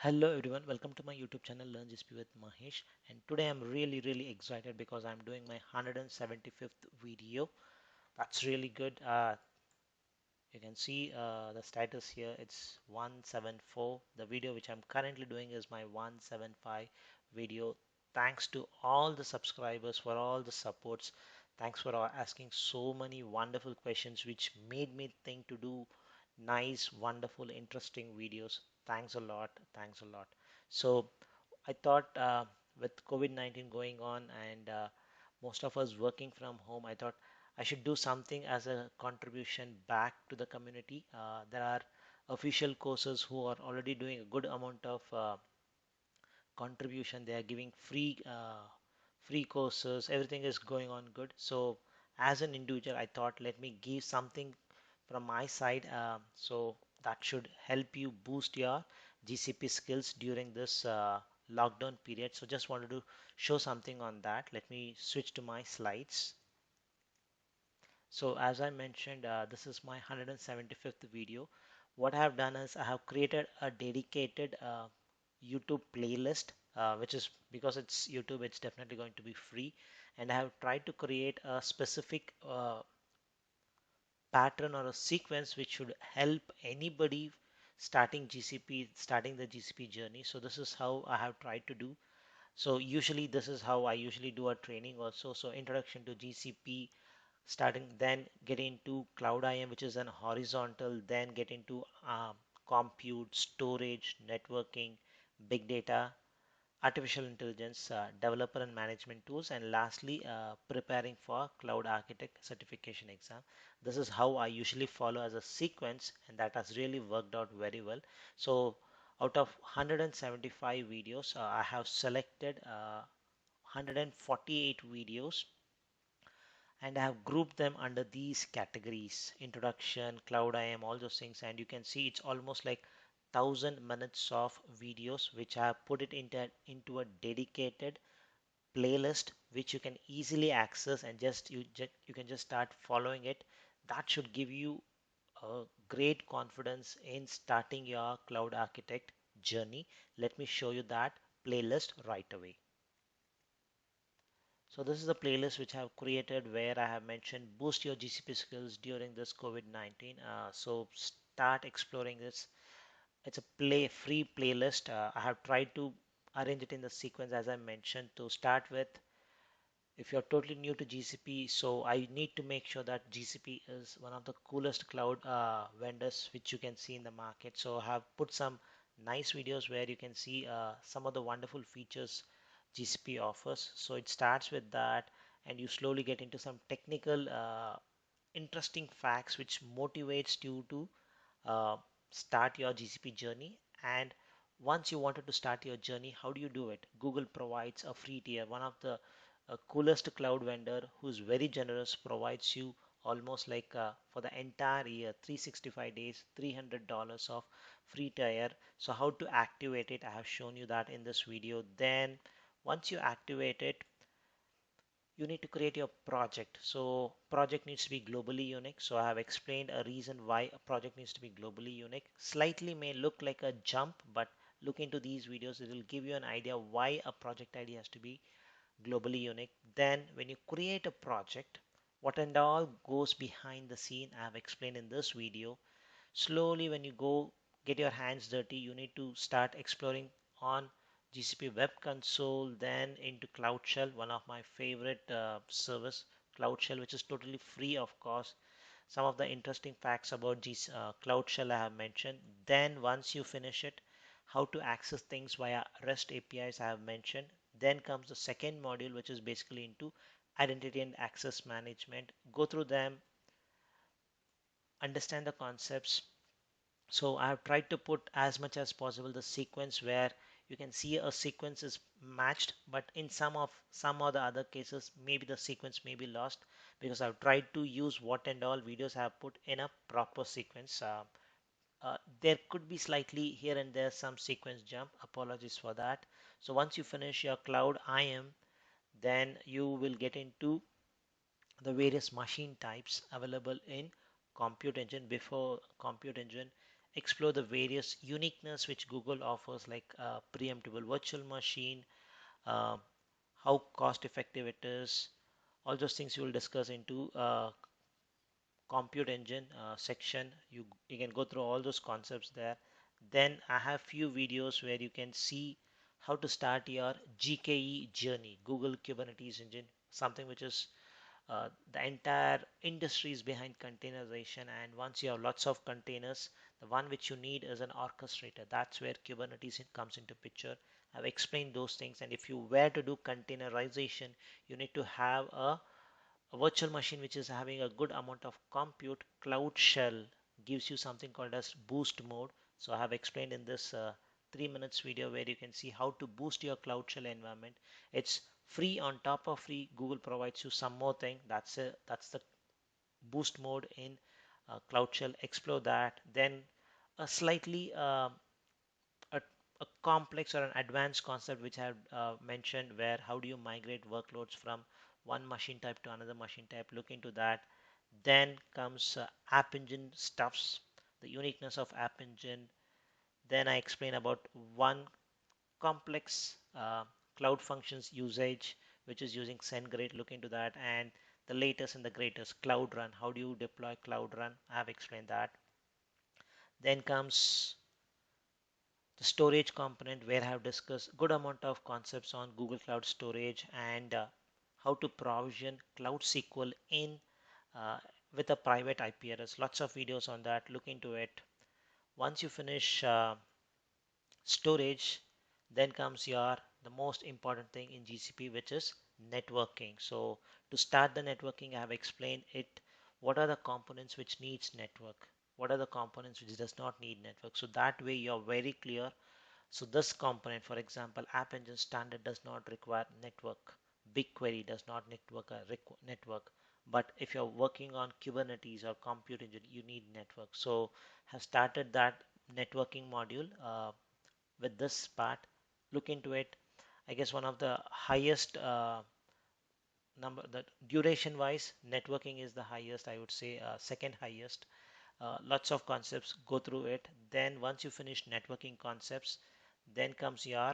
Hello everyone, welcome to my YouTube channel Learn GSP with Mahesh. And today I'm really excited because I'm doing my 175th video. That's really good. You can see the status here, it's 174. The video which I'm currently doing is my 175 video. Thanks to all the subscribers for all the supports. Thanks for asking so many wonderful questions which made me think to do nice, wonderful, interesting videos. Thanks a lot. Thanks a lot. So I thought with COVID-19 going on and most of us working from home, I thought I should do something as a contribution back to the community. There are official courses who are already doing a good amount of contribution. They are giving free courses. Everything is going on good. So as an individual, I thought let me give something from my side. So that should help you boost your GCP skills during this lockdown period. So just wanted to show something on that. Let me switch to my slides. So as I mentioned, this is my 175th video. What I have done is I have created a dedicated YouTube playlist, which is because it's YouTube, it's definitely going to be free. And I have tried to create a specific pattern or a sequence which should help anybody starting the GCP journey. So this is how I have tried to do. So usually this is how I usually do a training also. So introduction to GCP, starting then get into cloud IAM, which is an horizontal, then get into compute, storage, networking, big data, artificial intelligence, developer and management tools, and lastly preparing for cloud architect certification exam. This is how I usually follow as a sequence, and that has really worked out very well. So out of 175 videos, I have selected 148 videos, and I have grouped them under these categories: introduction, cloud IAM, all those things. And you can see it's almost like 1,000 minutes of videos which I have put it into a dedicated playlist which you can easily access, and you can just start following it. That should give you a great confidence in starting your cloud architect journey. Let me show you that playlist right away. So this is the playlist which I have created where I have mentioned boost your GCP skills during this COVID-19. So start exploring this. It's a free playlist. I have tried to arrange it in the sequence as I mentioned. To start with, if you're totally new to GCP, so I need to make sure that GCP is one of the coolest cloud vendors which you can see in the market. So I have put some nice videos where you can see some of the wonderful features GCP offers. So it starts with that, and you slowly get into some technical interesting facts which motivates you to uh, start your GCP journey. And once you wanted to start your journey, how do you do it? Google provides a free tier. One of the coolest cloud vendor who's very generous provides you almost like for the entire year, 365 days, $300 of free tier. So how to activate it, I have shown you that in this video. Then once you activate it, you need to create your project. So project needs to be globally unique. So I have explained a reason why a project needs to be globally unique. Slightly may look like a jump, but look into these videos. It will give you an idea why a project ID has to be globally unique. Then when you create a project, what and all goes behind the scene, I have explained in this video. Slowly when you go get your hands dirty, you need to start exploring on GCP Web Console, then into Cloud Shell, one of my favorite service, Cloud Shell, which is totally free of cost. Some of the interesting facts about Cloud Shell I have mentioned. Then once you finish it, how to access things via REST APIs I have mentioned. Then comes the second module, which is basically into identity and access management. Go through them, understand the concepts. So I have tried to put as much as possible the sequence where you can see a sequence is matched, but in some of the other cases, maybe the sequence may be lost because I've tried to use what and all videos I have put in a proper sequence. There could be slightly here and there some sequence jump. Apologies for that. So once you finish your cloud IAM, then you will get into the various machine types available in Compute Engine. Before Compute Engine, explore the various uniqueness which Google offers, like preemptible virtual machine, uh, how cost effective it is. All those things we will discuss into compute engine section. You can go through all those concepts there. Then I have few videos where you can see how to start your GKE journey, Google Kubernetes Engine, something which is the entire industry is behind containerization. And once you have lots of containers, the one which you need is an orchestrator. That's where Kubernetes comes into picture. I've explained those things. And if you were to do containerization, you need to have a virtual machine which is having a good amount of compute. Cloud Shell gives you something called as boost mode. So I have explained in this 3 minutes video where you can see how to boost your Cloud Shell environment. It's free. On top of free, Google provides you some more thing. That's the boost mode in Cloud Shell. Explore that. Then a slightly a, a complex or an advanced concept which I have mentioned, where how do you migrate workloads from one machine type to another machine type. Look into that. Then comes App Engine stuffs, the uniqueness of App Engine. Then I explain about one complex cloud functions usage, which is using SendGrid. Look into that. And the latest and the greatest, Cloud Run. How do you deploy Cloud Run? I have explained that. Then comes the storage component, where I have discussed good amount of concepts on Google Cloud Storage and how to provision Cloud SQL in uh, with a private IP address. Lots of videos on that. Look into it. Once you finish storage, then comes your the most important thing in GCP, which is networking. So to start the networking, I have explained it. What are the components which needs network? What are the components which does not need network? So that way you're very clear. So this component, for example, App Engine Standard does not require network. BigQuery does not network. But if you're working on Kubernetes or Compute Engine, you need network. So have started that networking module with this part. Look into it. I guess one of the highest number, the duration wise, networking is the highest, I would say, second highest. Lots of concepts, go through it. Then once you finish networking concepts, then comes your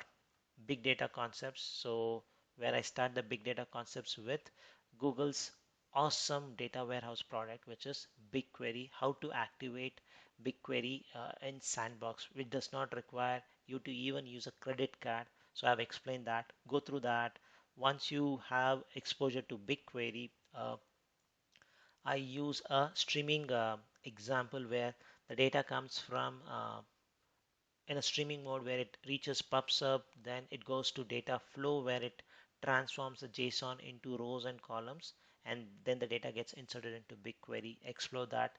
big data concepts. So where I start the big data concepts with Google's awesome data warehouse product, which is BigQuery. How to activate BigQuery in Sandbox, which does not require you to even use a credit card. So I've explained that. Go through that. Once you have exposure to BigQuery, I use a streaming example where the data comes from in a streaming mode, where it reaches PubSub, then it goes to data flow, where it transforms the JSON into rows and columns, and then the data gets inserted into BigQuery. Explore that.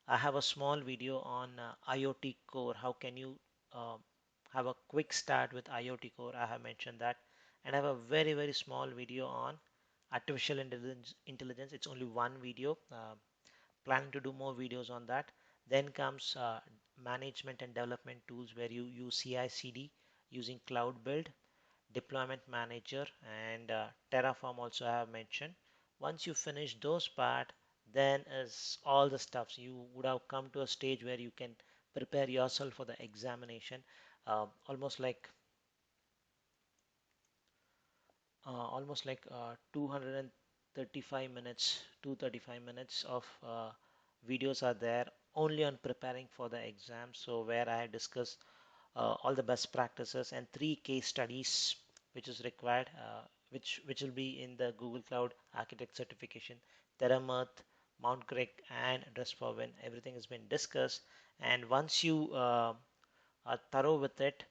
I have a small video on IoT Core. How can you uh, have a quick start with IoT Core? I have mentioned that. And I have a very, very small video on artificial intelligence. It's only one video. Planning to do more videos on that. Then comes management and development tools, where you use CI/CD using Cloud Build, Deployment Manager, and Terraform also I have mentioned. Once you finish those part, then is all the stuffs. You would have come to a stage where you can prepare yourself for the examination. Almost like 235 minutes, 235 minutes of videos are there only on preparing for the exam. So where I discuss all the best practices and 3 case studies which is required, which will be in the Google Cloud Architect certification. Terramirth, Mount Creek, and Dress for Win. Everything has been discussed, and once you are thorough with it,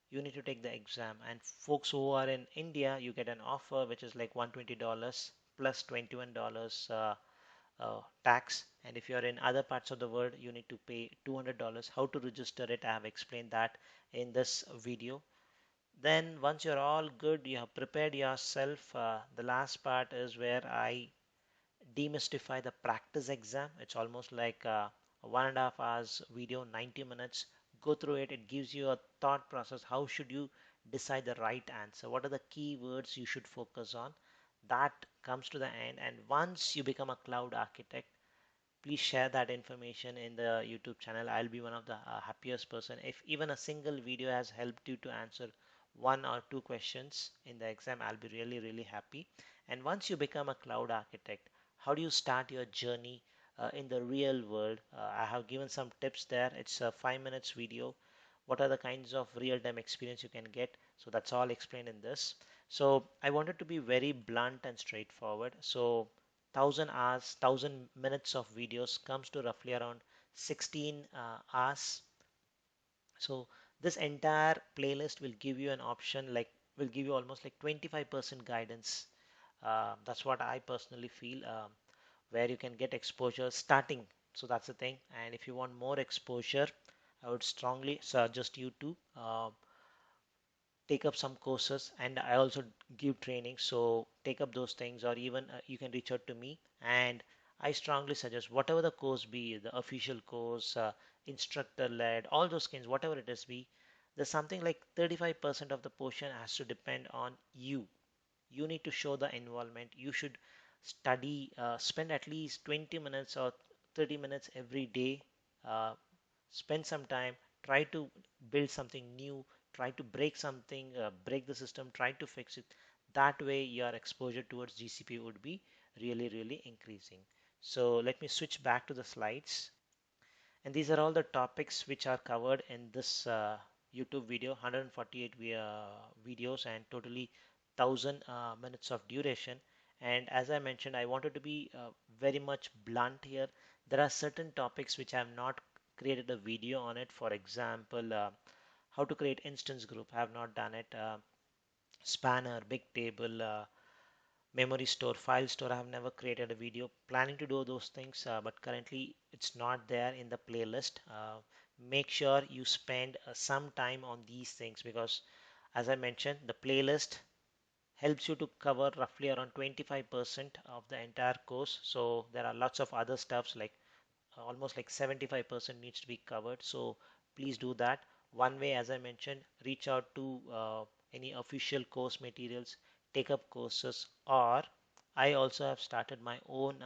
you need to take the exam. And folks who are in India, you get an offer which is like $120 plus $21 tax. And if you're in other parts of the world, you need to pay $200. How to register it, I have explained that in this video. Then once you're all good, you have prepared yourself, the last part is where I demystify the practice exam. It's almost like a 1.5 hours video, 90 minutes. Go through it. It gives you a thought process. How should you decide the right answer? What are the key words you should focus on? That comes to the end. And once you become a cloud architect, please share that information in the YouTube channel. I'll be one of the happiest person. If even a single video has helped you to answer one or two questions in the exam, I'll be really, really happy. And once you become a cloud architect, how do you start your journey in the real world? I have given some tips there. It's a 5 minutes video. What are the kinds of real-time experience you can get? So that's all explained in this. So I wanted to be very blunt and straightforward. So 1000 hours, 1000 minutes of videos comes to roughly around 16 hours. So this entire playlist will give you an option like will give you almost like 25% guidance. That's what I personally feel, where you can get exposure starting. So that's the thing. And if you want more exposure, I would strongly suggest you to take up some courses, and I also give training. So take up those things, or even you can reach out to me. And I strongly suggest whatever the course be, the official course, instructor led, all those kinds, whatever it is be, there's something like 35% of the portion has to depend on you. You need to show the involvement. You should study, spend at least 20 minutes or 30 minutes every day. Uh, Spend some time, try to build something new, try to break something, break the system, try to fix it. That way your exposure towards GCP would be really, really increasing. So let me switch back to the slides. And these are all the topics which are covered in this YouTube video, 148 videos and totally 1000 minutes of duration. And as I mentioned, I wanted to be very much blunt here. There are certain topics which I have not created a video on it. For example, how to create instance group. I have not done it. Spanner, Bigtable, memory store, file store. I have never created a video. Planning to do those things, but currently it's not there in the playlist. Make sure you spend some time on these things because, as I mentioned, the playlist helps you to cover roughly around 25% of the entire course. So there are lots of other stuffs like almost like 75% needs to be covered. So please do that. One way, as I mentioned, reach out to any official course materials, take up courses, or I also have started my own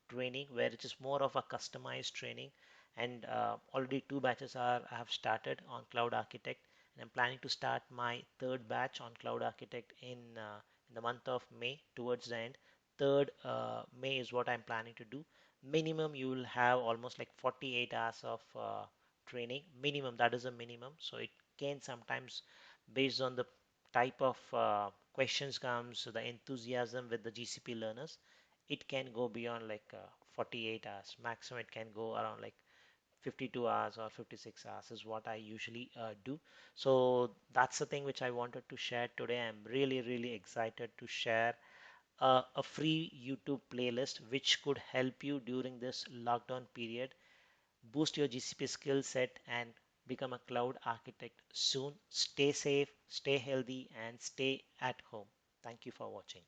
training where it is more of a customized training. And already two batches are I have started on Cloud Architect, and I'm planning to start my third batch on Cloud Architect in the month of May towards the end. 3rd May is what I'm planning to do. Minimum you will have almost like 48 hours of training minimum. That is a minimum. So it can sometimes, based on the type of questions comes, the enthusiasm with the GCP learners, it can go beyond like 48 hours. Maximum it can go around like 52 hours or 56 hours is what I usually do. So that's the thing which I wanted to share today. I'm really, really excited to share a free YouTube playlist which could help you during this lockdown period, boost your GCP skill set, and become a cloud architect soon. Stay safe, stay healthy, and stay at home. Thank you for watching.